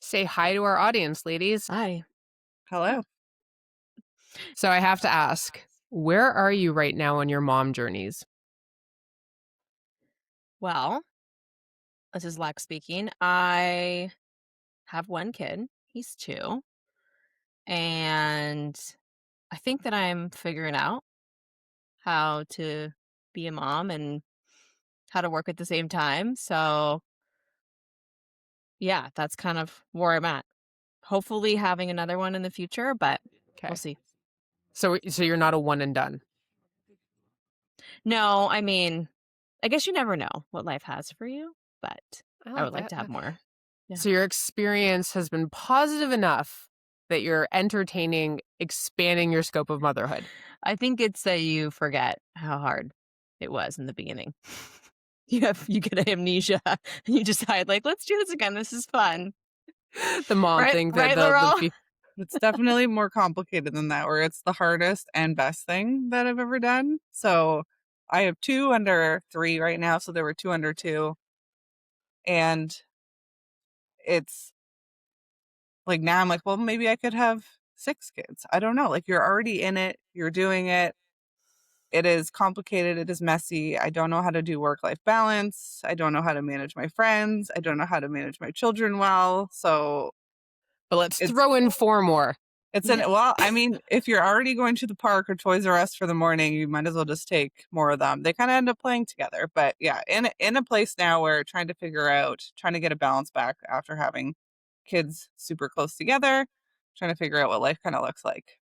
Say hi to our audience, ladies. Hi. Hello. So I have to ask, where are you right now on your mom journeys? Well, this is Lex speaking. I have one kid. He's 2. And I think that I'm figuring out how to be a mom and how to work at the same time. So, yeah, that's kind of where I'm at. Hopefully having another one in the future, but we'll Okay. see. So you're not a one and done. No, I mean, I guess you never know what life has for you, but I I like would like that. to have more. Yeah. So your experience has been positive enough that you're entertaining expanding your scope of motherhood. I think it's that you forget how hard it was in the beginning. You get amnesia and you decide like, let's do this again. This is fun. The mom Right? thing, Right, Laurel? It's definitely more complicated than that, where it's the hardest and best thing that I've ever done. So I have 2 under 3 right now. So there were 2 under 2. And it's like now I'm like, well, maybe I could have 6 kids. I don't know. Like you're already in it. You're doing it. It is complicated. It is messy. I don't know how to do work-life balance. I don't know how to manage my friends. I don't know how to manage my children well. So but let's it's throw in 4 more. Well, I mean, if you're already going to the park or Toys R Us for the morning, you might as well just take more of them. They kind of end up playing together. But yeah, in a place now where trying to get a balance back after having kids super close together, trying to figure out what life kind of looks like.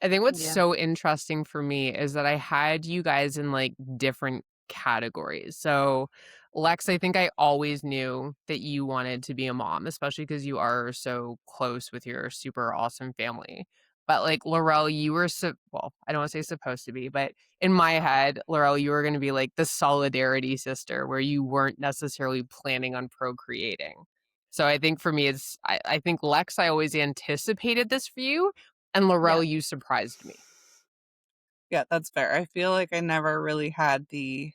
I think what's Yeah. so interesting for me is that I had you guys in like different categories. So, Lex, I think I always knew that you wanted to be a mom, especially because you are so close with your super awesome family. But like Laurel, you were well, I don't want to say supposed to be, but in my head, Laurel, you were going to be like the solidarity sister where you weren't necessarily planning on procreating. So I think for me, I think Lex, I always anticipated this for you. And Yeah. Laurel, you surprised me. Yeah, that's fair. I feel like I never really had the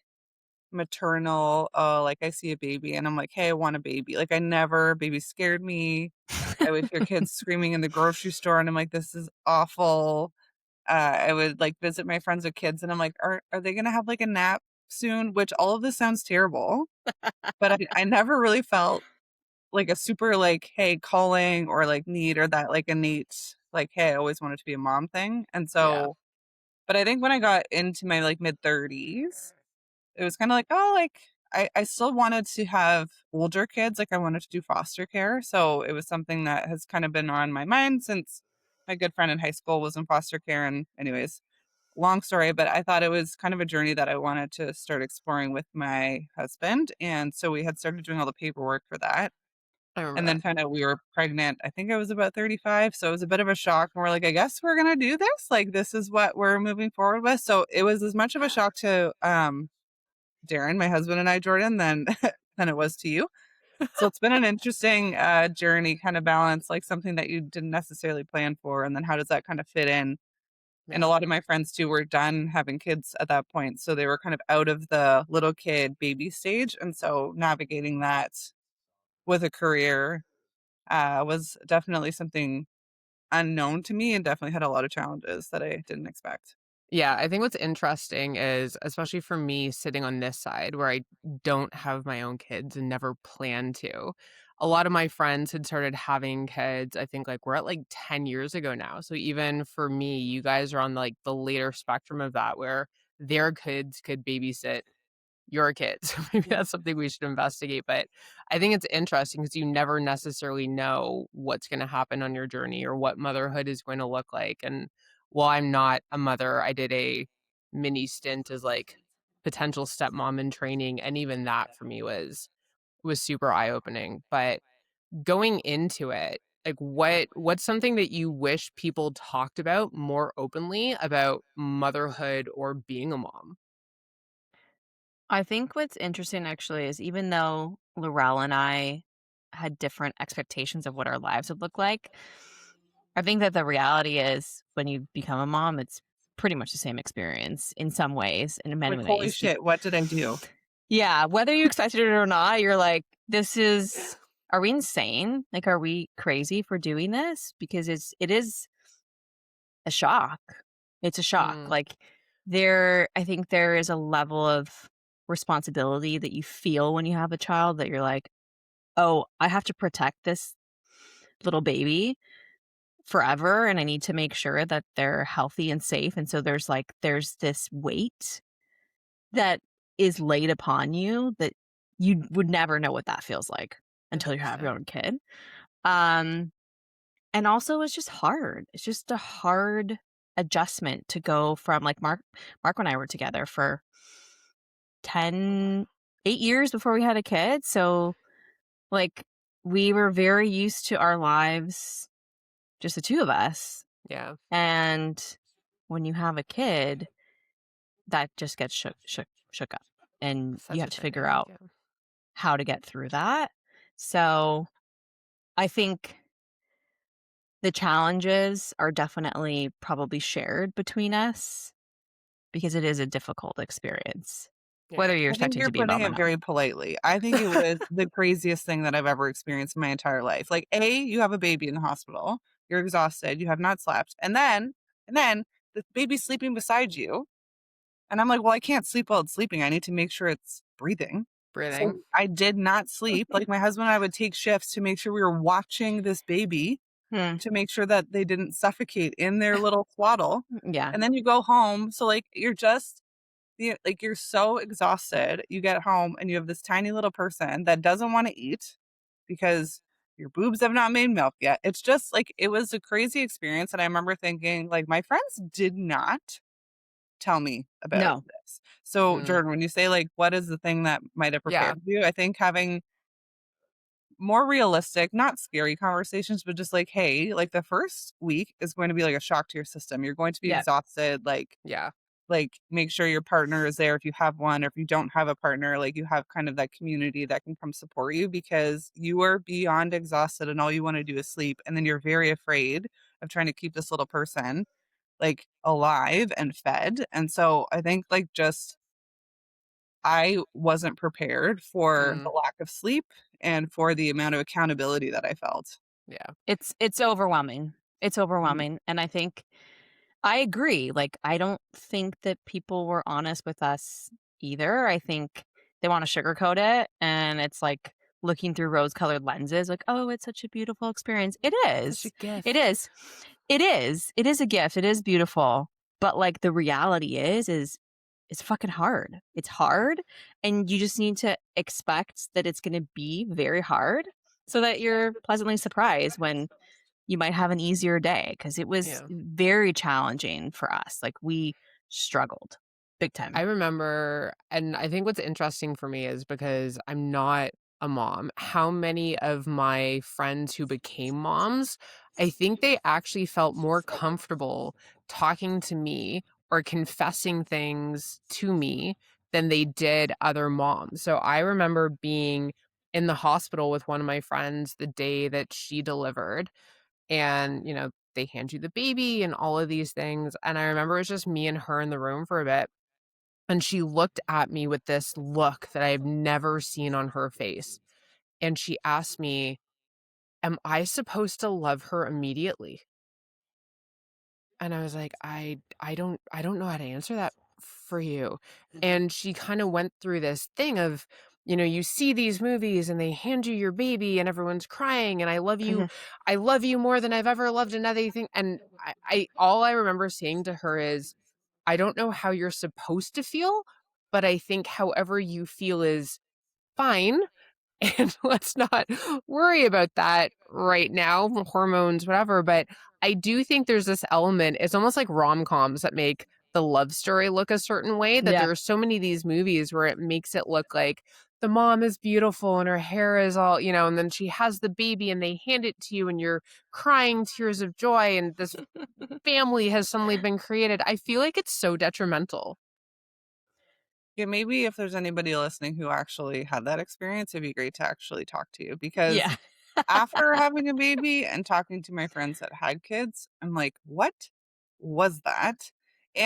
maternal, oh, like I see a baby and I'm like, hey, I want a baby. Like baby scared me. I would hear kids screaming in the grocery store and I'm like, this is awful. I would like visit my friends with kids and I'm like, are they gonna have like a nap soon? Which all of this sounds terrible, but I never really felt like a super like, hey, calling or like need or that like innate like, hey, I always wanted to be a mom thing. And Yeah. so, but I think when I got into my like mid 30s, it was kind of like, oh, like I still wanted to have older kids. Like I wanted to do foster care. So it was something that has kind of been on my mind since my good friend in high school was in foster care. And anyways, long story, but I thought it was kind of a journey that I wanted to start exploring with my husband. And so we had started doing all the paperwork for that. I remember And then that. kind of we were pregnant. I think I was about 35. So it was a bit of a shock. And we're like, I guess we're going to do this. Like, this is what we're moving forward with. So it was as much of a shock to Darren, my husband, and I, Jordan, than than it was to you. So it's been an interesting journey, kind of balance, like something that you didn't necessarily plan for. And then how does that kind of fit in? And a Yeah. lot of my friends too were done having kids at that point. So they were kind of out of the little kid baby stage. And so navigating that with a career was definitely something unknown to me and definitely had a lot of challenges that I didn't expect. Yeah, I think what's interesting is, especially for me sitting on this side where I don't have my own kids and never plan to, a lot of my friends had started having kids, I think like we're at like 10 years ago now. So even for me, you guys are on like the later spectrum of that where their kids could babysit your kids. So maybe Yeah. that's something we should investigate. But I think it's interesting because you never necessarily know what's going to happen on your journey or what motherhood is going to look like. And while I'm not a mother, I did a mini stint as like potential stepmom in training. And even that for me was super eye-opening. But going into it, like what's something that you wish people talked about more openly about motherhood or being a mom? I think what's interesting actually is even though Laurel and I had different expectations of what our lives would look like, I think that the reality is when you become a mom, it's pretty much the same experience in some ways, in many Like, holy ways. shit, what did I do? Yeah, whether you expected it or not, you're like, this is are we insane? Like, are we crazy for doing this? Because it is a shock. It's a shock. Mm, Like, I think there is a level of responsibility that you feel when you have a child that you're like, "Oh, I have to protect this little baby forever, and I need to make sure that they're healthy and safe." And so there's this weight that is laid upon you that you would never know what that feels like until you have your 100%. own kid. Um, and also it's just hard. It's just a hard adjustment to go from like Mark and I were together for Oh, wow. 8 years before we had a kid. So like we were very used to our lives, just the two of us. Yeah, And when you have a kid, that just gets shook up. And you such have a to figure dynamic, out yeah. how to get through that. So I think the challenges are definitely probably shared between us because it is a difficult experience, Yeah. whether you're I think expecting you're to be a putting mom or it not. very politely. I think it was the craziest thing that I've ever experienced in my entire life. Like, A, you have a baby in the hospital, you're exhausted, you have not slept, and then the baby's sleeping beside you, and I'm like, "Well, I can't sleep while it's sleeping, I need to make sure it's breathing." Breathing. So, I did not sleep, like, my husband and I would take shifts to make sure we were watching this baby Hmm. to make sure that they didn't suffocate in their little swaddle, Yeah. and then you go home, so, like, you're so exhausted, you get home and you have this tiny little person that doesn't wanna eat because your boobs have not made milk yet. It's just, like, it was a crazy experience, and I remember thinking, like, my friends did not tell me about No. this. So, Mm, Jordan, when you say, like, what is the thing that might have yeah, prepared you? I think having more realistic, not scary conversations, but just like, "Hey, like, the first week is going to be like a shock to your system. You're going to be Yeah. exhausted, yeah, make sure your partner is there if you have one, or if you don't have a partner, like, you have kind of that community that can come support you because you are beyond exhausted and all you wanna do is sleep, and then you're very afraid of trying to keep this little person, like, alive and fed, and so I think, like, just I wasn't prepared for mm, the lack of sleep and for the amount of accountability that I felt. yeah, It's overwhelming. It's Mhm. overwhelming. And I think I agree. Like, I don't think that people were honest with us either. I think they want to sugarcoat it. And it's like looking through rose colored lenses, like, oh, it's such a beautiful experience. It such a is. It gift. is. It is. It is a gift. It is beautiful. But like the reality is it's fucking hard. It's Yeah, hard. And you just need to expect that it's going to be very hard so that you're pleasantly surprised when you might have an easier day because it was yeah. very challenging for us. Like, we struggled big I time. remember, and I think what's interesting for me is because I'm not a mom, how many of my friends who became moms, I think they actually felt more comfortable talking to me or confessing things to me than they did other moms. So I remember being in the hospital with one of my friends the day that she delivered, and they hand you the baby and all of these things, and I remember it was just me and her in the room for a bit, and she looked at me with this look that I've never seen on her face. And she asked me, "Am I supposed to love her immediately?" And I was like, I don't know how to answer that for you." And she kind of went through this thing of, you see these movies and they hand you your baby and everyone's crying and Mhm. I love you more than I've ever loved another thing. And I all I remember saying to her is, I don't know how you're supposed to feel, but I think however you feel is fine. And let's not worry about that right now, hormones, whatever. But I do think there's this element, it's almost like rom-coms that make the love story look a certain way, that Yeah. there are so many of these movies where it makes it look like the mom is beautiful and her hair is all, and then she has the baby and they hand it to you and you're crying tears of joy and this family has suddenly been created. I feel like it's so detrimental. Yeah, maybe if there's anybody listening who actually had that experience, it'd be great to actually talk to you because Yeah. after having a baby and talking to my friends that had kids, I'm like, "What was that?"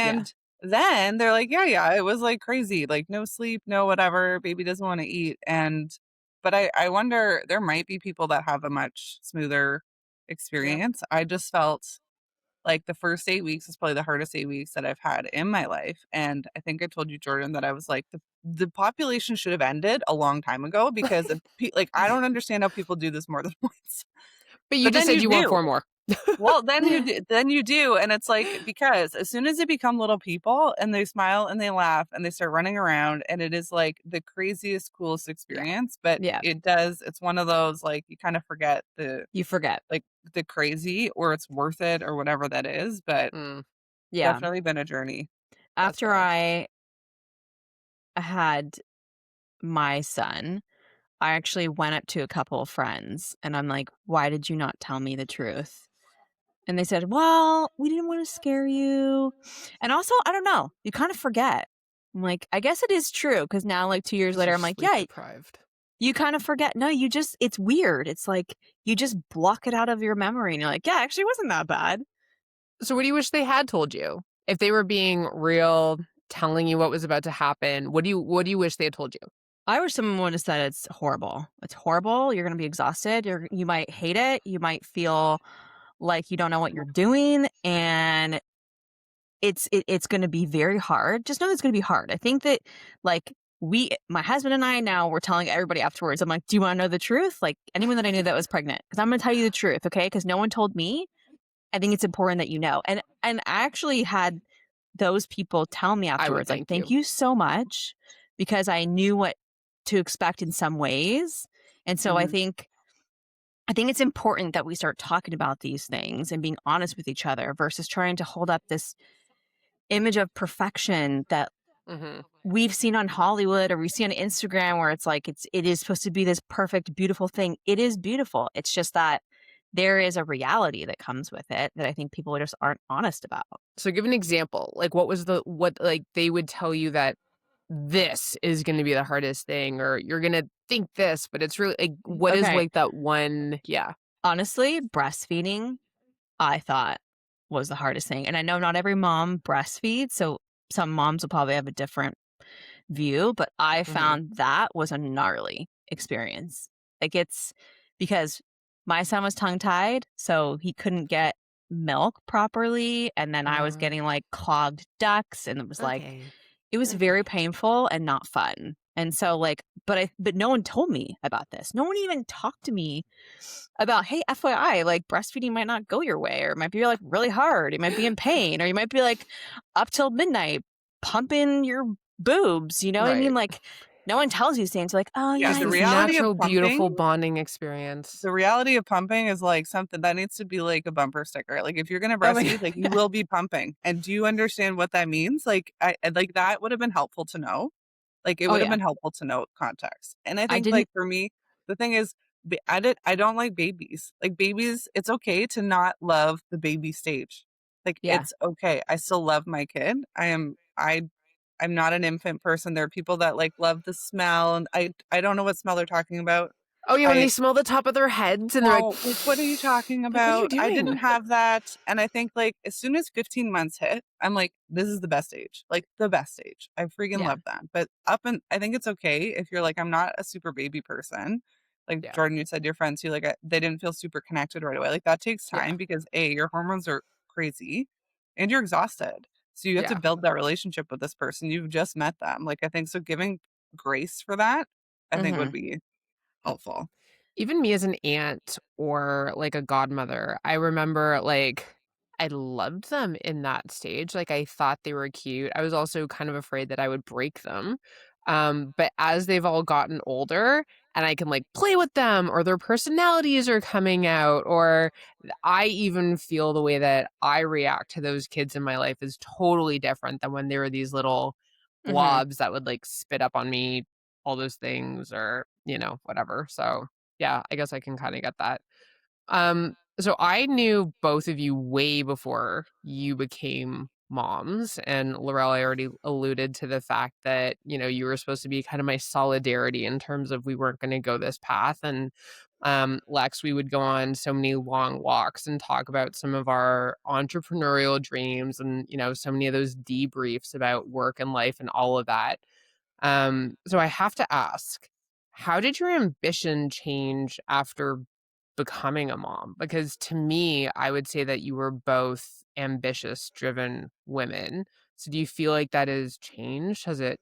Yeah. And then they're like, "Yeah, yeah, it was like crazy, like no sleep, no whatever, baby doesn't wanna eat." And But I wonder, there might be people that have a much smoother Yeah. experience. I just felt like the first 8 weeks is probably the hardest 8 weeks that I've had in my life, and I think I told you, Jordan, that I was like, the population should have ended a long time ago because of like, I don't understand how people do this more than once. But you But just then said you you want do. 4 more. Well, then you do, and it's like, because as soon as they become little people and they smile and they laugh and they start running around, and it is like the craziest, coolest Yeah. experience, but Yeah. it's one of those, like, you kind of forget You forget. like, the crazy, or it's worth it or whatever that is, but Mm, Yeah. definitely been a journey. that's After fair. I had my son, I actually went up to a couple of friends and I'm like, "Why did you not tell me the truth?" And they said, "Well, we didn't want to scare you." And also, I don't know, you kind of forget. I'm like, I guess it is true because now, like 2 years 'Cause later, you're I'm like, sleep yeah, deprived. you kind of forget. No, you just, it's weird. It's like you just block it out of your memory and you're like, yeah, actually, it wasn't that bad. So what do you wish they had told you? If they were being real, telling you what was about to happen, what do you wish they had told you? I wish someone would have said it's horrible. It's horrible. You're going to be exhausted. You might hate it. You might feel like you don't know what you're doing, and it's going to be very hard. Just know that it's going to be hard. I think that like my husband and I now we're telling everybody afterwards. I'm like, do you want to know the truth? Like anyone that I knew that was pregnant, because I'm going to tell you the truth, okay? Because no one told me. I think it's important that you know. And I actually had those people tell me I would afterwards, like, thank thank you. you so much, because I knew what to expect in some ways. And so Mhm. I think it's important that we start talking about these things and being honest with each other versus trying to hold up this image of perfection that Mhm. we've seen on Hollywood or we see on Instagram where it's like it is supposed to be this perfect, beautiful thing. It is beautiful. It's just that there is a reality that comes with it that I think people just aren't honest about. So give an example. Like what like they would tell you that this is gonna be the hardest thing or you're gonna think this, but it's really like what is Okay. like that one yeah. Honestly, breastfeeding, I thought was the hardest thing. And I know not every mom breastfeeds, so some moms will probably have a different view, but I Mhm. found that was a gnarly experience. Like it's because my son was tongue tied, so he couldn't get milk properly. And then I was Uh, getting like clogged ducts, and it was like, okay. it was very Okay. painful and not fun. And so, like, but no one told me about this. No one even talked to me about, hey, FYI, like breastfeeding might not go your way, or it might be like really hard. You might be in pain, or you might be like up till midnight pumping your boobs. You know what I mean? Right. Like, no one tells you these things. Like, oh Yeah, Just yeah, this natural, beautiful bonding experience. the reality of pumping is, like, something that needs to be, like, a bumper sticker. Like, if you're gonna oh my breastfeed, like, you god, will be pumping, and do you understand what that means? Like, like, that would have been helpful to know. Like, it oh would have yeah, been helpful to know context, and I I think, didn't. like, for me, the thing is, I don't like babies. Like, babies, it's okay to not love the baby stage. Like, Yeah, it's okay. I still love my kid. I'm not an infant person. There are people that, like, love the smell, and I don't know what smell they're talking about. Oh, yeah, when they I smell the top of their heads and they're like, no, like, what are you talking like, "What are you about? I didn't doing?" have that, and I think, like, as soon as 15 months hit, I'm like, "This is the best age," like, the best age. I freaking yeah, love that, but up and I think it's okay if you're like, "I'm not a super baby person." Like, Yeah, Jordan, you said your friends who, like, they didn't feel super connected right away, like, that takes yeah, time because, A, your hormones are crazy, and you're exhausted, so you have to yeah. build that relationship with this person, you've just met them, like, I think so giving grace for that, I think would hmm be helpful. Even me as an aunt or, like, a godmother, I remember, like, I loved them in that stage, like, I thought they were cute. I was also kind of afraid that I would break them, but as they've all gotten older and I can, like, play with them or their personalities are coming out or I even feel the way that I react to those kids in my life is totally different than when they were these little hmm blobs that would, like, spit up on me, all those things or, whatever, so yeah, I guess I can kinda get that. So I knew both of you way before you became moms, and Laurel, I already alluded to the fact that, you were supposed to be kind of my solidarity in terms of we weren't gonna go this path, and, Lex, we would go on so many long walks and talk about some of our entrepreneurial dreams and, so many of those debriefs about work and life and all of that. So I have to ask, how did your ambition change after becoming a mom? Because to me, I would say that you were both ambitious, driven women. So do you feel like that has changed? Has it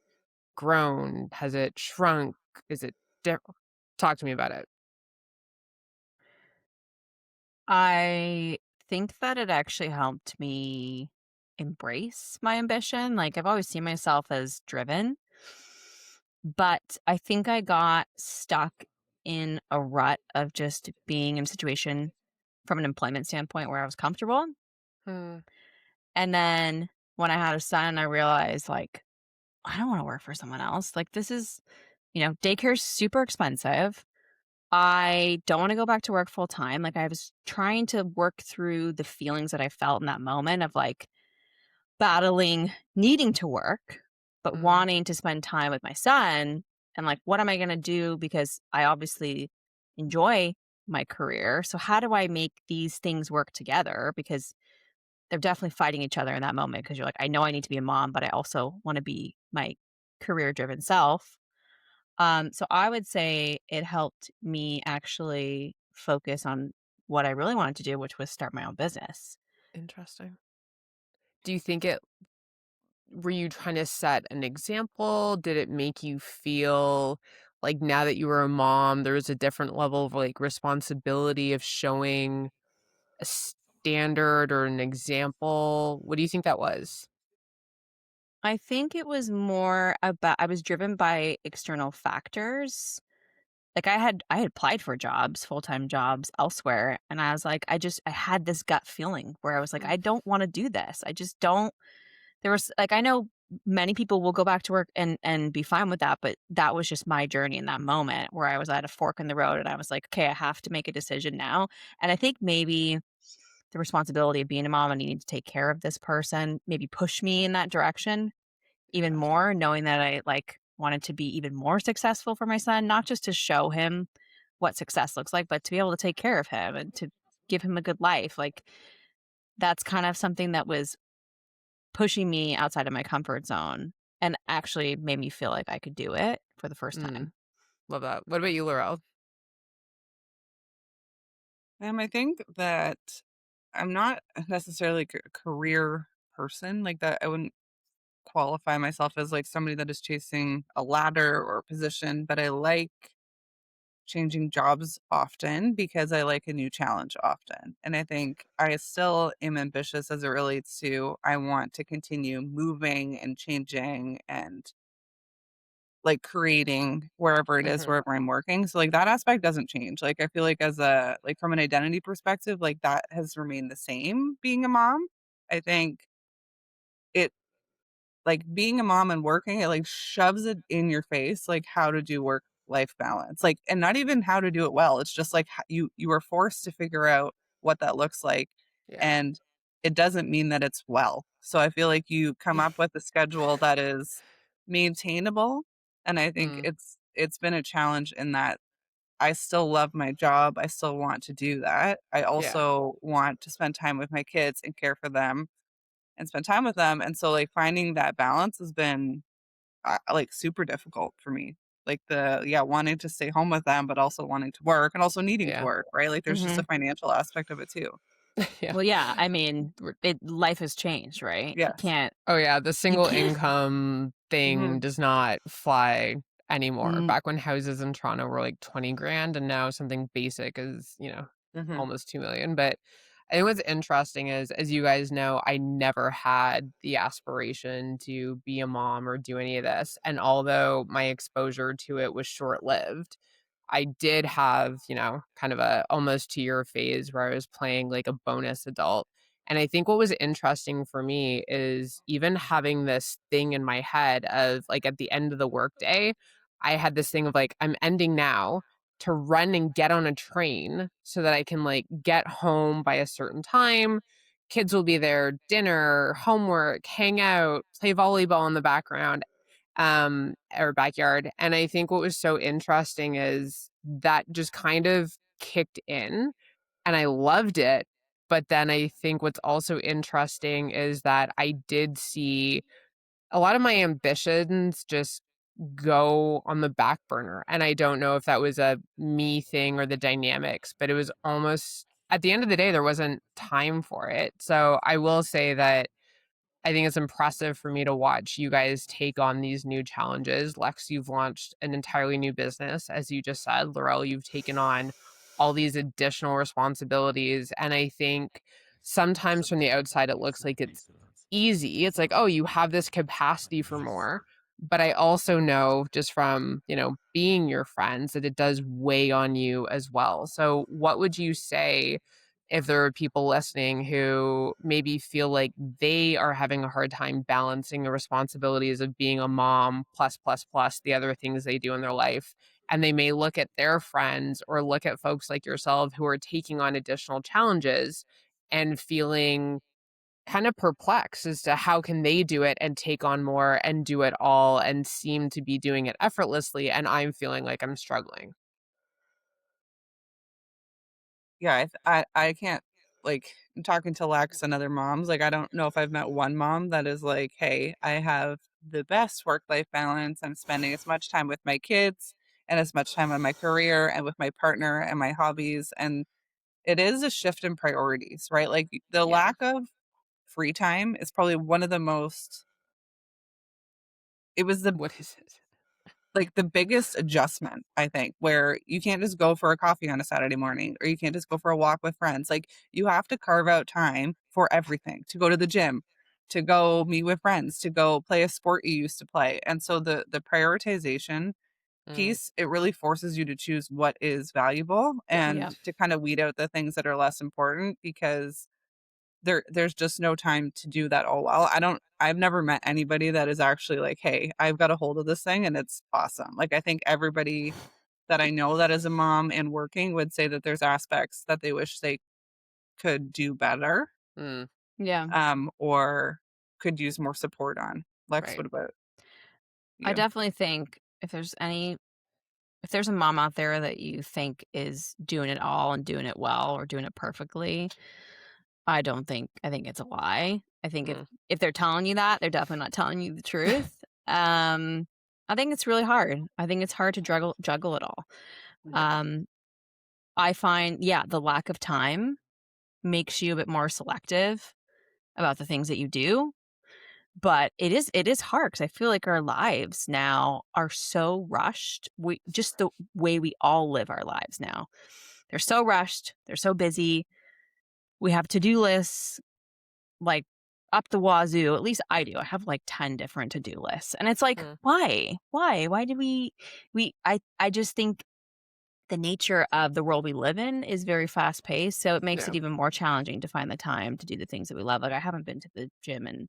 grown? Has it shrunk? Is it di talk to me about it. I think that it actually helped me embrace my ambition. Like, I've always seen myself as driven, but I think I got stuck in a rut of just being in a situation from an employment standpoint where I was comfortable. Hmm, And then when I had a son, I realized, like, I don't want to work for someone else. Like, this is, daycare's super expensive. I don't want to go back to work full time. Like, I was trying to work through the feelings that I felt in that moment of like battling needing to work, but mhm, wanting to spend time with my son. And like, what am I going to do? Because I obviously enjoy my career. So, how do I make these things work together? Because they're definitely fighting each other in that moment. Because you're like, I know I need to be a mom, but I also want to be my career driven self. So I would say it helped me actually focus on what I really wanted to do, which was start my own business. interesting. Do you think it were you trying to set an example? Did it make you feel like now that you were a mom, there was a different level of, like, responsibility of showing a standard or an example? What do you think that was? I think it was more about I was driven by external factors. Like I had applied for jobs, full-time jobs elsewhere, and I was like I had this gut feeling where I was like I Mm, don't want to do this. I just don't. There was like I know many people will go back to work and be fine with that, but that was just my journey in that moment where I was at a fork in the road and I was like, okay, I have to make a decision now. And I think maybe the responsibility of being a mom and needing to take care of this person maybe push me in that direction even interesting. more, knowing that I like wanted to be even more successful for my son, not just to show him what success looks like, but to be able to take care of him and to give him a good life. Like that's kind of something that was pushing me outside of my comfort zone and actually made me feel like I could do it for the first Mm, time. love that. What about you, Laurel? I think that I'm not necessarily a career person like that. I wouldn't qualify myself as like somebody that is chasing a ladder or a position, but I like changing jobs often because I like a new challenge often. And I think I still am ambitious as it relates to I want to continue moving and changing and like creating wherever it is, Mhm, wherever I'm working. So like that aspect doesn't change. Like I feel like as a like from an identity perspective, like that has remained the same being a mom. I think it like, being a mom and working, it, like, shoves it in your face, like, how to do work-life balance, like and not even how to do it well, it's just, like, ho you are forced to figure out what that looks like, yeah. and it doesn't mean that it's well. So I feel like you come up with a schedule that is maintainable, and I think Mm, it's been a challenge in that I still love my job, I still want to do that. I yeah, also want to spend time with my kids and care for them and spend time with them, and so, like, finding that balance has been, like, super difficult for me. Like, wanting to stay home with them, but also wanting to work and also needing to yeah, work, right? Like, there's just a Mhm. financial aspect of it too. yeah. Well, yeah, I mean, life has changed, right? You Yes. can't Oh, yeah, the you single can't income thing Mhm. does not fly anymore. Mhm. Back when houses in Toronto were like 20 grand and now something basic is, Mhm. almost 2 million. But I think what's interesting is, as you guys know, I never had the aspiration to be a mom or do any of this. And although my exposure to it was short lived, I did have, kind of a almost 2-year phase where I was playing like a bonus adult. And I think what was interesting for me is even having this thing in my head of like at the end of the workday, I had this thing of like, I'm ending now to run and get on a train so that I can like get home by a certain time. Kids will be there, dinner, homework, hang out, play volleyball in the background, or backyard. And I think what was so interesting is that just kind of kicked in and I loved it. But then I think what's also interesting is that I did see a lot of my ambitions just go on the back burner. And I don't know if that was a me thing or the dynamics, but it was almost at the end of the day, there wasn't time for it. So I will say that I think it's impressive for me to watch you guys take on these new challenges. Lex, you've launched an entirely new business. As you just said, Laurel, you've taken on all these additional responsibilities. And I think sometimes from the outside, it looks like it's easy. It's like, oh, you have this capacity for more. But I also know just from, being your friends that it does weigh on you as well. So what would you say if there are people listening who maybe feel like they are having a hard time balancing the responsibilities of being a mom plus the other things they do in their life, and they may look at their friends or look at folks like yourself who are taking on additional challenges and feeling kind of perplexed as to how can they do it and take on more and do it all and seem to be doing it effortlessly, and I'm feeling like I'm struggling. Yeah, I can't, like, I'm talking to Lex and other moms, like, I don't know if I've met one mom that is like, "Hey, I have the best work-life balance. I'm spending as much time with my kids and as much time on my career and with my partner and my hobbies," and it is a shift in priorities, right? Like, the Yeah. lack of free time is probably one of the most it was the What is it? like, the biggest adjustment, I think, where you can't just go for a coffee on a Saturday morning, or you can't just go for a walk with friends, like, you have to carve out time for everything, to go to the gym, to go meet with friends, to go play a sport you used to play, and so the prioritization Mm, piece, it really forces you to choose what is valuable yeah. Yeah. and to kinda weed out the things that are less important because there's just no time to do that all well. I've never met anybody that is actually like, "Hey, I've got a hold of this thing and it's awesome." Like, I think everybody that I know that is a mom and working would say that there's aspects that they wish they could do better, Mm, Yeah. or could use more support on. Lex, right. what about I you? definitely think if there's a mom out there that you think is doing it all and doing it well or doing it perfectly, I think it's a lie. I think Mm, if they're telling you that, they're definitely not telling you the truth. Um, I think it's really hard. I think it's hard to juggle it all. yeah. Um, I find, yeah, the lack of time makes you a bit more selective about the things that you do. But it is hard because I feel like our lives now are so rushed. We just the way we all live our lives now. They're so rushed. They're so busy. We have to-do lists like up the wazoo. At least I do. I have like 10 different to-do lists. And it's like, Mm, why? Why? Why do I just think the nature of the world we live in is very fast paced. So it makes yeah. it even more challenging to find the time to do the things that we love. Like I haven't been to the gym in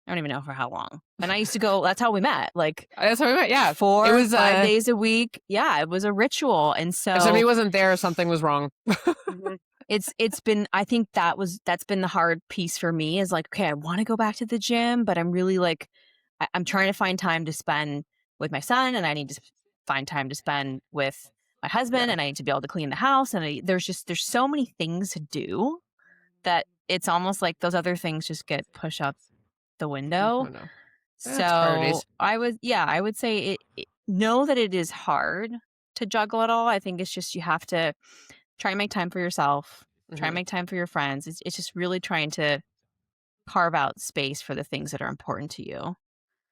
I don't even know for how long. And I used to go, that's how we met, like That's what we meant. Yeah. It 4, was 5 days a week. Yeah, it was a ritual. And if somebody so wasn't there, something was wrong. Mhm. it's been I think that's been the hard piece for me is like, okay, I want to go back to the gym, but I'm really like I'm trying to find time to spend with my son and I need to find time to spend with my husband Yeah. and I need to be able to clean the house and there's so many things to do that it's almost like those other things just get pushed out the window. Oh no. That's So priorities. I would say know that it is hard to juggle it all. I think it's just you have to try and make time for yourself, try and Hmm. make time for your friends. It's just really trying to carve out space for the things that are important to you.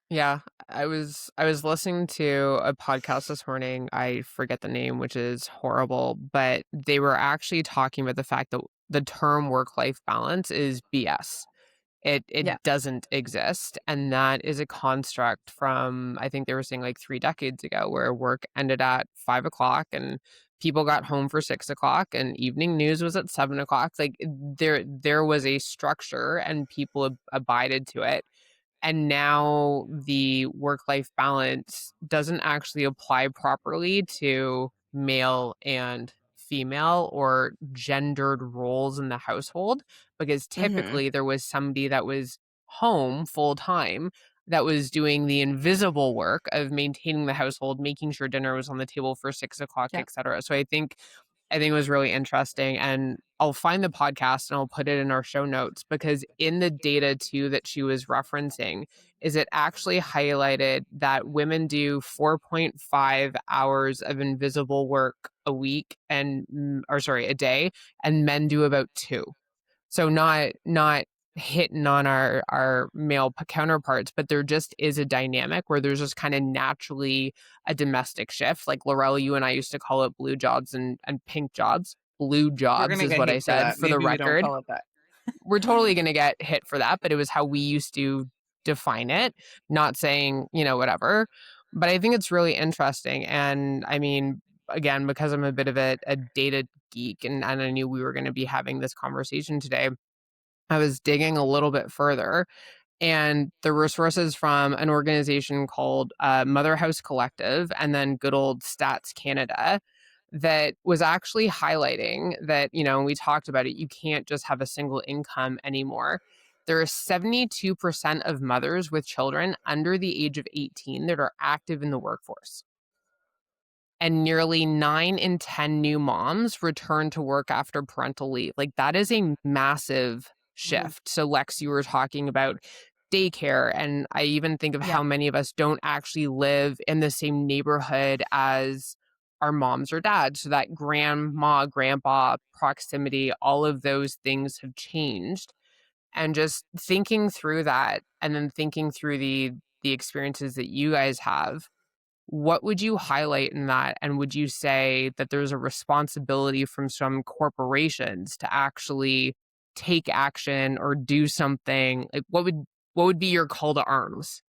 Yeah. I was listening to a podcast this morning. I forget the name, which is horrible, but they were actually talking about the fact that the term work life balance is BS. It Yeah. doesn't exist, and that is a construct from, I think they were saying, like, 3 decades ago, where work ended at 5 o'clock and people got home for 6 o'clock and evening news was at 7 o'clock. Like, there was a structure and people abided to it, and now the work life balance doesn't actually apply properly to male and female or gendered roles in the household, because Mhm. typically there was somebody that was home full time that was doing the invisible work of maintaining the household, making sure dinner was on the table for 6 o'clock, Yep. etc. So I think it was really interesting, and I'll find the podcast and I'll put it in our show notes, because in the data too that she was referencing, is it actually highlighted that women do 4.5 hours of invisible work a week or sorry, a day, and men do about 2. So not hitting on our male counterparts, but there just is a dynamic where there's just kind of naturally a domestic shift. Like Laurel, you and I used to call it blue jobs and pink jobs. Blue We're jobs gonna is get what I hate for said that. for the Maybe we don't record. call it that. We're totally going to get hit for that, but it was how we used to define it, not saying, whatever. But I think it's really interesting. And I mean, again, because I'm a bit of a data geek and I knew we were going to be having this conversation today, I was digging a little bit further. And the resources from an organization called Mother House Collective and then good old Stats Canada that was actually highlighting that, we talked about it, you can't just have a single income anymore. There are 72% of mothers with children under the age of 18 that are active in the workforce. And nearly 9 in 10 new moms return to work after parental leave. Like, that is a massive Mhm. shift. So, Lex, you were talking about daycare, and I even think of Yeah. how many of us don't actually live in the same neighborhood as our moms or dads. So that grandma, grandpa proximity, all of those things have changed. And just thinking through that and then thinking through the experiences that you guys have, what would you highlight in that? And would you say that there's a responsibility from some corporations to actually take action or do something? Like, what would be your call to arms?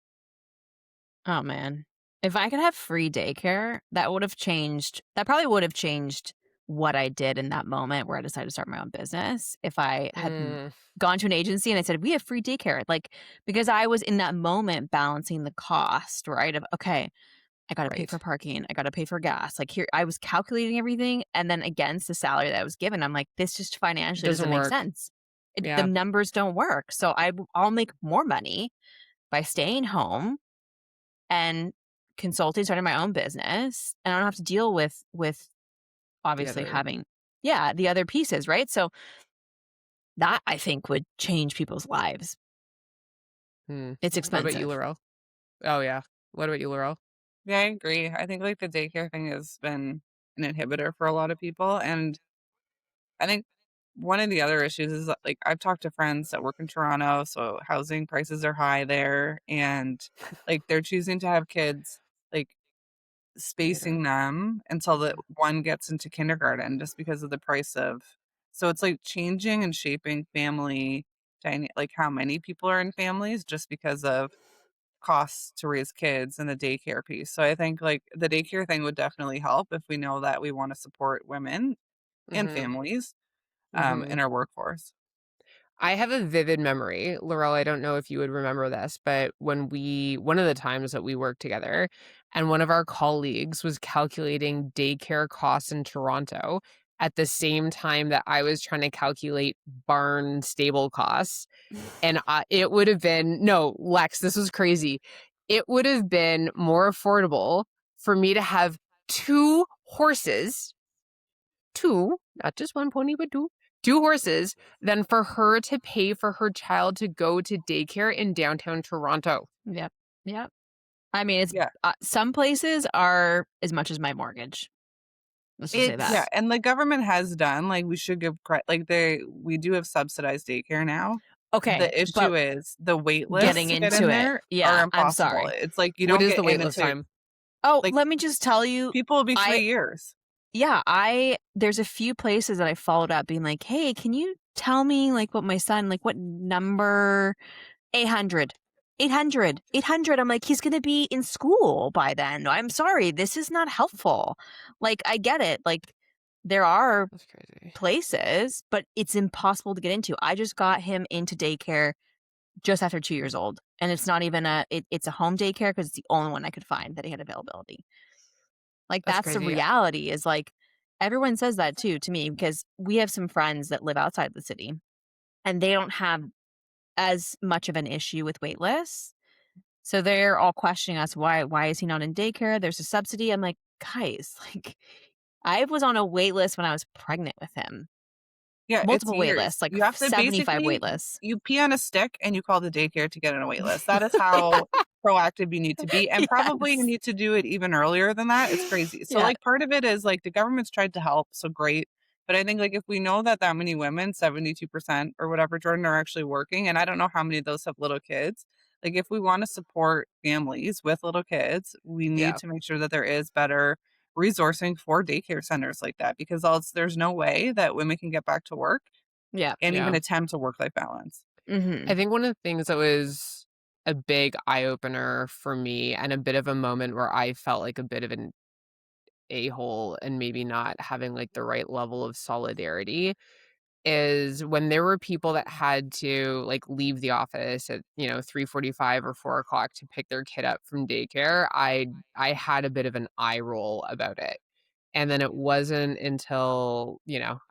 Oh man. If I could have free daycare, that probably would have changed what I did in that moment where I decided to start my own business. If I had Mm, gone to an agency and I said, we have free daycare, like, because I was in that moment balancing the cost, right? Of, okay, I got to pay right. for parking. I got to pay for gas. Like, here, I was calculating everything. And then against the salary that I was given, I'm like, this just It financially doesn't doesn't make work. sense. The Yeah. numbers don't work. So I'll make more money by staying home and consulting, starting my own business, and I don't have to deal with The obviously other. having, yeah, the other pieces, right? So that I think would change people's lives. Hmm. It's What about you, expensive. Laurel? Oh, yeah. What about you, Laurel? Yeah, I agree. I think like the daycare thing has been an inhibitor for a lot of people. And I think one of the other issues is that, like, I've talked to friends that work in Toronto, so housing prices are high there. And like they're choosing to have kids, like Later. spacing them until the one gets into kindergarten just because of the price of, so it's like changing and shaping family like how many people are in families just because of costs to raise kids and the daycare piece. So I think like the daycare thing would definitely help if we know that we want to support women and Mm-hmm. families Mm-hmm. in our workforce. I have a vivid memory, Laurel. I don't know if you would remember this, but one of the times that we worked together, and one of our colleagues was calculating daycare costs in Toronto at the same time that I was trying to calculate barn stable costs. And it would have been, no, Lex, this was crazy. It would have been more affordable for me to have 2 horses, two, not just one pony, but 2 horses, than for her to pay for her child to go to daycare in downtown Toronto. Yep. Yep. I mean, it's Yeah. some places are as much as my mortgage. Let's just say that. Yeah, It's and the government has done, like, we should give credit, like, we do have subsidized daycare now. Okay, The but issue is the wait lists getting to get in into it. there are Yeah, I'm impossible. sorry. It's like you what don't is get the in waitlist until time? Oh, like, let me just tell you, people will be I 3 years. yeah, there's a few places that I followed up being like, "Hey, can you tell me like what my son, like what number 800. 800. 800." I'm like, "He's going to be in school by then. I'm sorry. This is not helpful." Like, I get it. Like, there are That's crazy. places, but it's impossible to get into. I just got him into daycare just after 2 years old, and it's not even it's a home daycare because it's the only one I could find that he had availability. Like, That's that's the crazy. reality, is like, everyone says that too to me because we have some friends that live outside the city and they don't have as much of an issue with wait lists. So they're all questioning us, why is he not in daycare? There's a subsidy. I'm like, guys, like, I was on a wait list when I was pregnant with him. Yeah, it's multiple wait years. lists, like You have to 75 basically wait lists. you pee on a stick and you call the daycare to get on a wait list. That is how proactive you need to be, and probably you Yes. need to do it even earlier than that. It's crazy. So, Yeah. like, part of it is, like, the government's tried to help, so great, but I think, like, if we know that that many women, 72% or whatever, Jordan, are actually working, and I don't know how many of those have little kids, like, if we wanna support families with little kids, we need Yeah. to make sure that there is better resourcing for daycare centers like that, because else there's no way that women can get back to work Yeah. and even Yeah. attempt a work-life balance. Mhm. I think one of the things that was a big eye opener for me and a bit of a moment where I felt like a bit of an a-hole and maybe not having like the right level of solidarity is when there were people that had to like leave the office at 3:45 or 4 o'clock to pick their kid up from daycare. I had a bit of an eye roll about it. And then it wasn't until,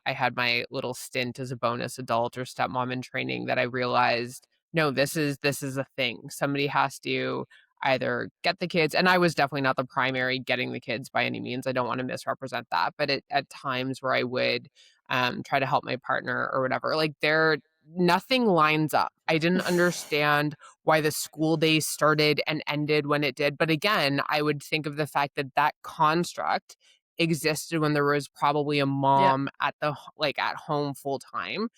I had my little stint as a bonus adult or stepmom in training that I realized, no, this is a thing. Somebody has to either get the kids, and I was definitely not the primary getting the kids by any means. I don't want to misrepresent that, but at times where I would try to help my partner or whatever, like there nothing lines up. I didn't understand why the school day started and ended when it did. But again, I would think of the fact that that construct existed when there was probably a Yep. mom like at home full time.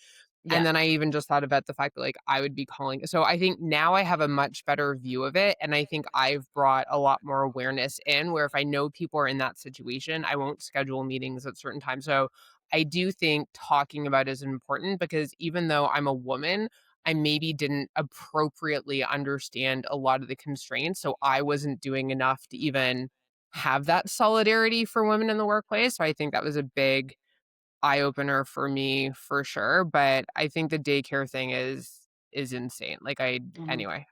And Yeah. then I even just thought about the fact that like I would be calling. So I think now I have a much better view of it. And I think I've brought a lot more awareness in where if I know people are in that situation, I won't schedule meetings at certain times. So I do think talking about it is important because even though I'm a woman, I maybe didn't appropriately understand a lot of the constraints. So I wasn't doing enough to even have that solidarity for women in the workplace. So I think that was a big eye opener for me for sure. But I think the daycare thing is insane. Like Mhm. anyway,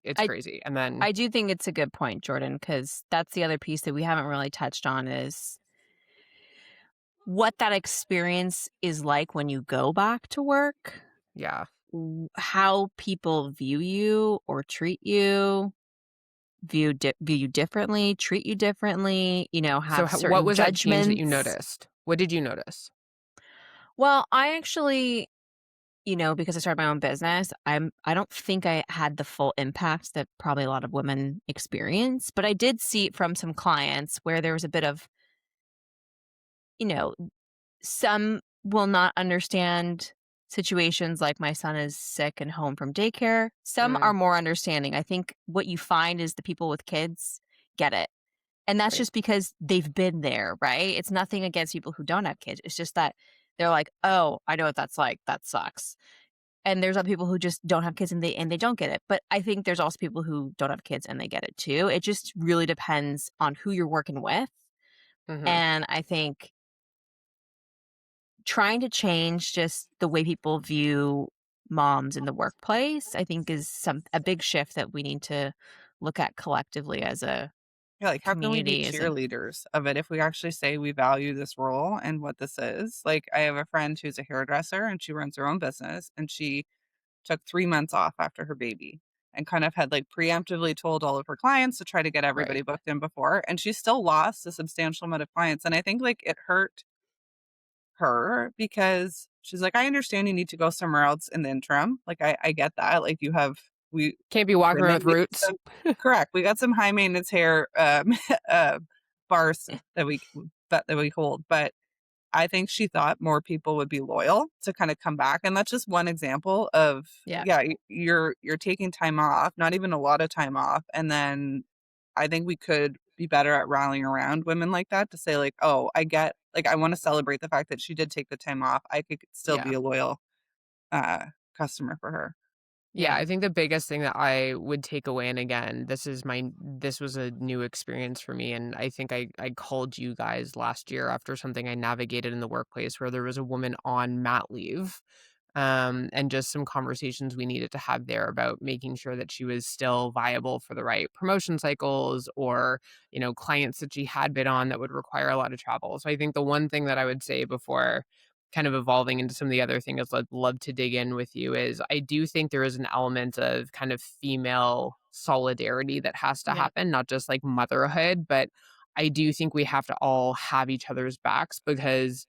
it's I crazy. And then I do think it's a good point, Jordan, because that's the other piece that we haven't really touched on is what that experience is like when you go back to work, yeah. how people view you or treat you, view you differently, treat you differently, So have what certain was that change that you judgments. noticed? What did you notice? Well, I actually, because I started my own business, I don't think I had the full impact that probably a lot of women experience, but I did see it from some clients where there was a bit of, you know, some will not understand situations like my son is sick and home from daycare. Some are Mm, more understanding. I think what you find is the people with kids get it. And that's right. just because they've been there, right? It's nothing against people who don't have kids. It's just that they're like, "Oh, I know what that's like. That sucks." And there's other people who just don't have kids and they don't get it. But I think there's also people who don't have kids and they get it too. It just really depends on who you're working with. Hmm. And I think trying to change just the way people view moms in the workplace, I think is a big shift that we need to look at collectively as a Yeah, like, how can we be community, as a cheerleaders of it if we actually say we value this role and what this is? Like, I have a friend who's a hairdresser, and she runs her own business, and she took 3 months off after her baby and kind of had, like, preemptively told all of her clients to try to get Right. everybody booked in before, and she still lost a substantial amount of clients, and I think, like, it hurt her because she's like, "I understand you need to go somewhere else in the interim, like, I get that, like, you have we Can't be walking around women, with we roots. some correct, we got some high maintenance hair, uh, bars that we hold, but I think she thought more people would be loyal to kinda come back, and that's just one example of, yeah. yeah, you're taking time off, not even a lot of time off, and then I think we could be better at rallying around women like that to say like, "Oh, I get like, I wanna celebrate the fact that she did take the time off. I could still be Yeah. a loyal, uh, customer for her." Yeah, Yeah. I think the biggest thing that I would take away, and again, this was a new experience for me, and I think I called you guys last year after something I navigated in the workplace where there was a woman on mat leave, and just some conversations we needed to have there about making sure that she was still viable for the right promotion cycles or clients that she had been on that would require a lot of travel. So I think the one thing that I would say before kind of evolving into some of the other things I'd love to dig in with you is I do think there is an element of kind of female solidarity that has to Yeah. happen, not just like motherhood, but I do think we have to all have each other's backs because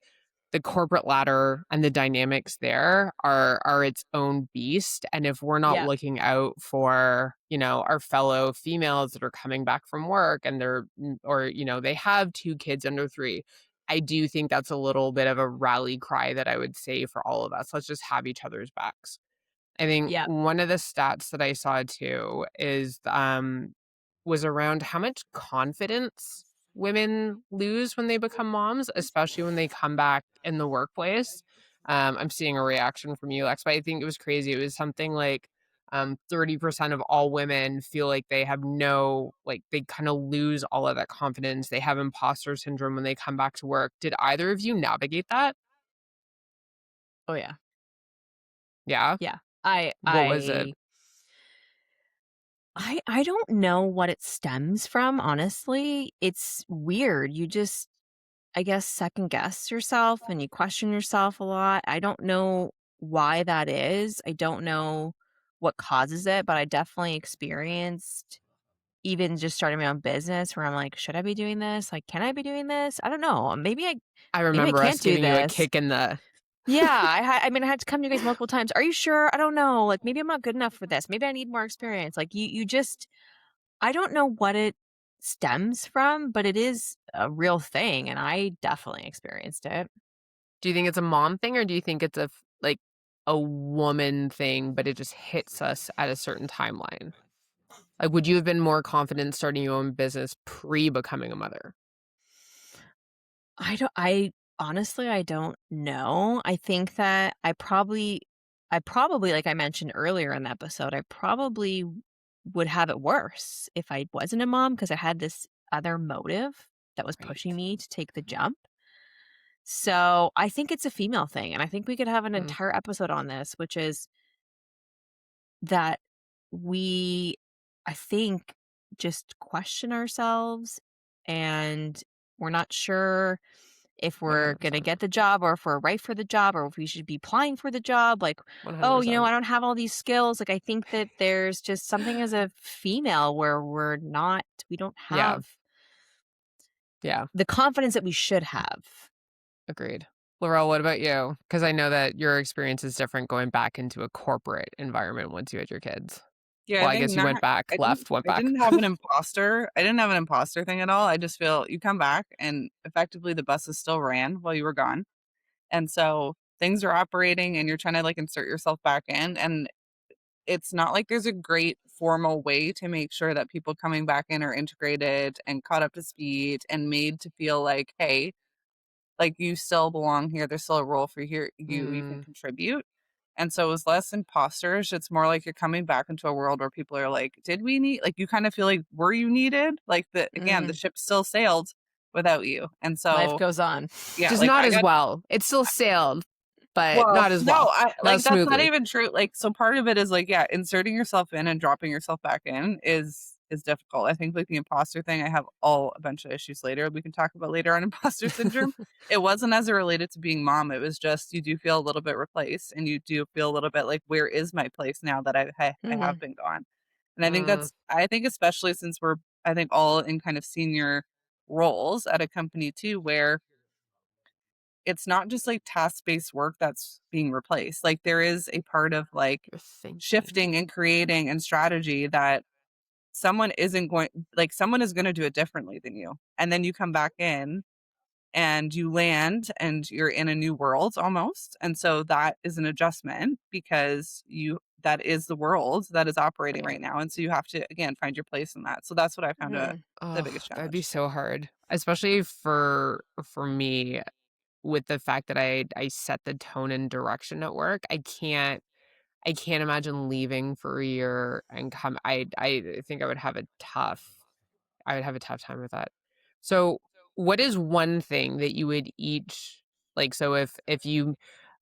the corporate ladder and the dynamics there are its own beast. And if we're not Yeah. looking out for, our fellow females that are coming back from work and they have 2 kids under 3, I do think that's a little bit of a rally cry that I would say for all of us. Let's just have each other's backs. I think Yeah. one of the stats that I saw too was around how much confidence women lose when they become moms, especially when they come back in the workplace. I'm seeing a reaction from you, Lex, but I think it was crazy. It was something like 30% of all women feel like they have they kind of lose all of that confidence. They have imposter syndrome when they come back to work. Did either of you navigate that? Oh yeah. Yeah. Yeah. I What was it? I I don't know what it stems from, honestly. It's weird. You just, I guess, second guess yourself and you question yourself a lot. I don't know why that is. I don't know what causes it, but I definitely experienced even just starting my own business where I'm like, should I be doing this? Like, can I be doing this? I don't know. I Maybe I remember us can't do giving you a this. kick in the Yeah, I mean, I had to come to you guys multiple times. Are you sure? I don't know. Like, maybe I'm not good enough for this. Maybe I need more experience. Like, you just, I don't know what it stems from, but it is a real thing, and I definitely experienced it. Do you think it's a mom thing, or do you think it's a woman thing, but it just hits us at a certain timeline? Like, would you have been more confident starting your own business pre-becoming a mother? I honestly, I don't know. I think that I probably, like I mentioned earlier in the episode, I probably would have it worse if I wasn't a mom because I had this other motive that was pushing Right. me to take the jump. So I think it's a female thing. And I think we could have an Mm, entire episode on this, which is that we, I think, just question ourselves and we're not sure if we're going to 100%. get the job or if we're right for the job or if we should be applying for the job. Like, oh, 100%. I don't have all these skills. Like, I think that there's just something as a female where we don't Yeah. have Yeah. the confidence that we should have. Agreed. Laurel, what about you? Because I know that your experience is different going back into a corporate environment once you had your kids. Yeah, Well, I I think guess you not. went back, I didn't. left, went I back. didn't have an imposter. I didn't have an imposter thing at all. I just feel you come back and effectively the buses still ran while you were gone, and so things are operating, and you're trying to like insert yourself back in, and it's not like there's a great formal way to make sure that people coming back in are integrated and caught up to speed and made to feel like, hey, like you still belong here. There's still a role for you can Mm, contribute. And so it was less imposters. It's more like you're coming back into a world where people are like, did we need, like, you kind of feel like, were you needed? Like, again, the Mm, ship still sailed without you. And life so, goes on. yeah, just like not I as got, well. It still sailed, but well, not as no, well. I Not like as that's not smoothly. even true. Like, so part of it is like, yeah, inserting yourself in and dropping yourself back in is difficult. I think like the imposter thing, I have all a bunch of issues later. We can talk about later on imposter syndrome. It wasn't as it related to being mom. It was just you do feel a little bit replaced, and you do feel a little bit like, where is my place now that I have Mm. been gone? And I think Mm, especially since we're I think all in kind of senior roles at a company too, where it's not just like task-based work that's being replaced. Like there is a part of like you're thinking. shifting and creating and strategy that someone isn't going like someone is going to do it differently than you. And then you come back in and you land and you're in a new world almost. And so that is an adjustment because you that is the world that is operating Right. right now. And so you have to again find your place in that. So that's what I found Mm. the Oh, biggest that'd be challenge. so hard, especially for me with the fact that I set the tone and direction at work. I can't imagine leaving for a year and come. I think I would have a tough time with that. So, what is one thing that you would each like? So, if you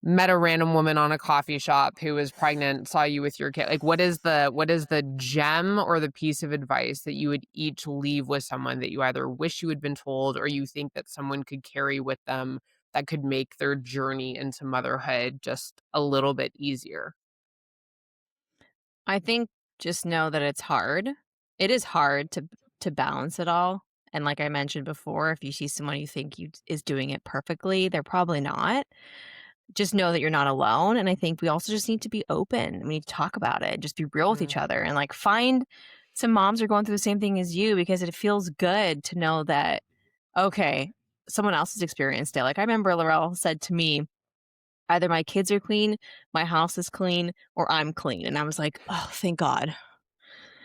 met a random woman on a coffee shop who was pregnant, saw you with your kid, like what is the gem or the piece of advice that you would each leave with someone that you either wish you had been told or you think that someone could carry with them that could make their journey into motherhood just a little bit easier? I think just know that it's hard. It is hard to balance it all. And like I mentioned before, if you see someone you think is doing it perfectly, they're probably not. Just know that you're not alone. And I think we also just need to be open. We need to talk about it, just be real with Mm, each other, and like find some moms are going through the same thing as you, because it feels good to know that, okay, someone else has experienced it. Like I remember Laurel said to me, either my kids are clean, my house is clean, or I'm clean. And I was like, oh, thank God.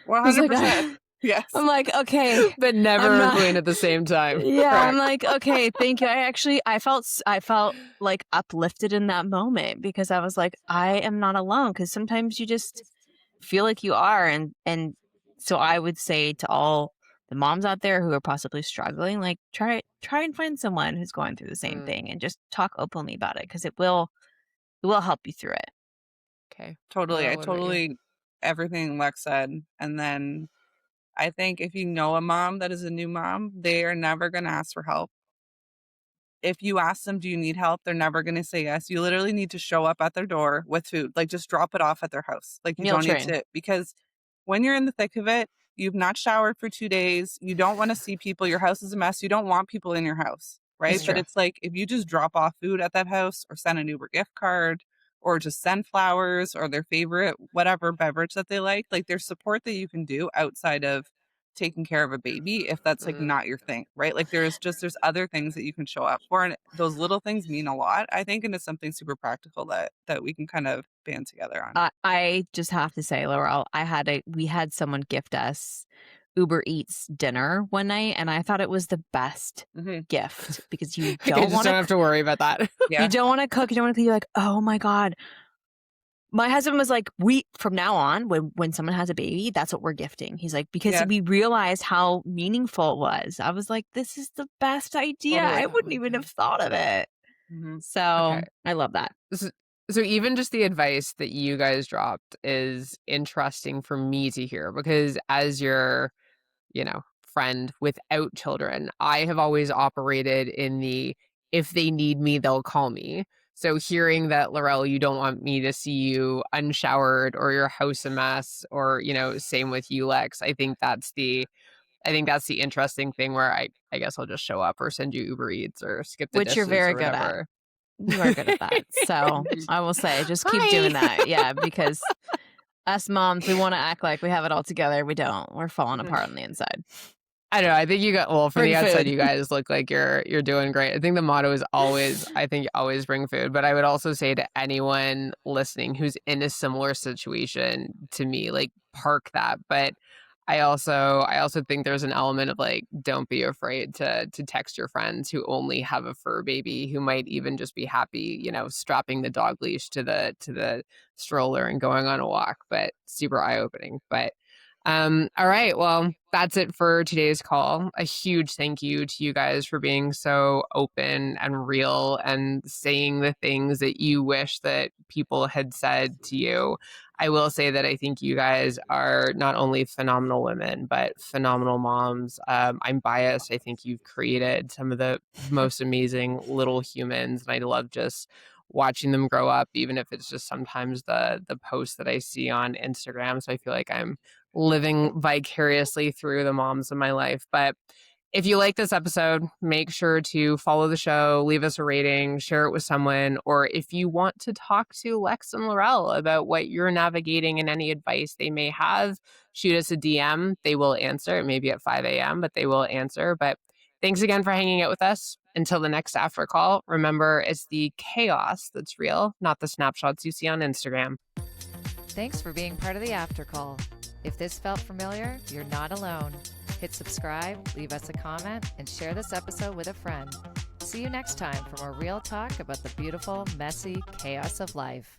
I was like, 100%. Yes. I'm like, okay, but I'm never not. clean at the same time. Yeah, I'm Correct. like, okay, thank you. I felt like uplifted in that moment, because I was like, I am not alone. Because sometimes you just feel like you are, and so I would say to all the moms out there who are possibly struggling, like try and find someone who's going through the same Mm, thing, and just talk openly about it, because it will help you through it. okay. Totally. Laura, I what about you? totally everything Lex said. And then I think if you know a mom that is a new mom, they are never going to ask for help. If you ask them, do you need help? They're never going to say yes. You literally need to show up at their door with food. Like just drop it off at their house. Like you Meal don't need train. to, because when you're in the thick of it, you've not showered for 2 days. You don't want to see people. Your house is a mess. You don't want people in your house. Right. It's But true. it's like if you just drop off food at that house or send an Uber gift card or just send flowers or their favorite, whatever beverage that they like there's support that you can do outside of taking care of a baby if that's like Mm. not your thing, right? Like there's other things that you can show up for, and those little things mean a lot, I think, and it's something super practical that we can kind of band together on. I just have to say, Laurel, we had someone gift us Uber Eats dinner one night, and I thought it was the best Hmm. gift, because you Okay, don't just want don't have to worry about that. you Yeah, don't want to cook, you don't want to. You're like, oh my God. My husband was like, we from now on, when someone has a baby, that's what we're gifting. He's like, because yeah, we realized how meaningful it was. I was like, this is the best idea. I totally. wouldn't even have thought of it. Hmm. Okay. So I love that. So, so even just the advice that you guys dropped is interesting for me to hear because as your, friend without children, I have always operated in the if they need me, they'll call me. So hearing that, Laurel, you don't want me to see you unshowered or your house a mess, or same with you, Lex. I think that's the interesting thing where I guess I'll just show up or send you Uber Eats or skip the Which you're dishes very or good at. whatever. You are good at that. So I will say, just keep doing Hi. that. Yeah, because us moms, we want to act like we have it all together. We don't. We're falling Hmm. apart on the inside. I don't know. I think you got well from Bring the outside. food. You guys look like you're doing great. I think the motto is always. I think always bring food. But I would also say to anyone listening who's in a similar situation to me, like park that. But I also think there's an element of like don't be afraid to text your friends who only have a fur baby who might even just be happy, strapping the dog leash to the stroller and going on a walk. But super eye opening. But all right. Well, that's it for today's call. A huge thank you to you guys for being so open and real and saying the things that you wish that people had said to you. I will say that I think you guys are not only phenomenal women, but phenomenal moms. I'm biased. I think you've created some of the most amazing little humans, and I love just watching them grow up, even if it's just sometimes the posts that I see on Instagram. So I feel like I'm living vicariously through the moms in my life. But if you like this episode, make sure to follow the show, leave us a rating, share it with someone, or if you want to talk to Lex and Laurel about what you're navigating and any advice they may have, shoot us a DM. They will answer. It may be at 5 a.m., but they will answer. But thanks again for hanging out with us. Until the next after call, remember it's the chaos that's real, not the snapshots you see on Instagram. Thanks for being part of the after call. If this felt familiar, you're not alone. Hit subscribe, leave us a comment, and share this episode with a friend. See you next time for more real talk about the beautiful, messy chaos of life.